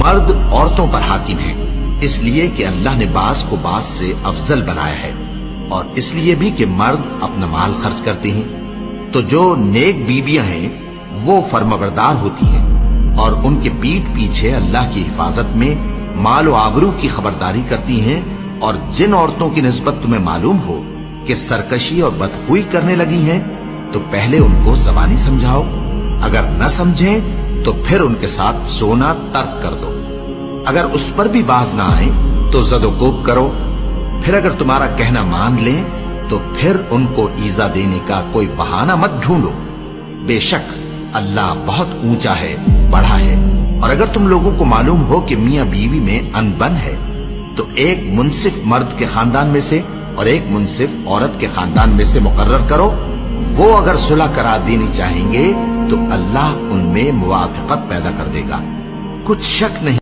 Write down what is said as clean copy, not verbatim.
مرد عورتوں پر حاکم ہیں، اس لیے کہ اللہ نے بعض کو بعض سے افضل بنایا ہے، اور اس لیے بھی کہ مرد اپنا مال خرچ کرتے ہیں۔ تو جو نیک بیویاں ہیں وہ فرمانبردار ہوتی ہیں، اور ان کے پیٹھ پیچھے اللہ کی حفاظت میں مال و آبرو کی خبرداری کرتی ہیں۔ اور جن عورتوں کی نسبت تمہیں معلوم ہو کہ سرکشی اور بدخوئی کرنے لگی ہیں تو پہلے ان کو زبانی سمجھاؤ، اگر نہ سمجھیں تو پھر ان کے ساتھ سونا ترک کر دو۔ اگر اس پر بھی باز نہ آئیں تو زد و کوب کرو، پھر اگر تمہارا کہنا مان لیں تو پھر ان کو ایذا دینے کا کوئی بہانہ مت ڈھونڈو، بے شک اللہ بہت اونچا ہے، بڑا ہے۔ اور اگر تم لوگوں کو معلوم ہو کہ میاں بیوی میں انبن ہے تو ایک منصف مرد کے خاندان میں سے اور ایک منصف عورت کے خاندان میں سے مقرر کرو، وہ اگر صلح کرا دینی چاہیں گے تو اللہ ان میں موافقت پیدا کر دے گا۔ کچھ شک نہیں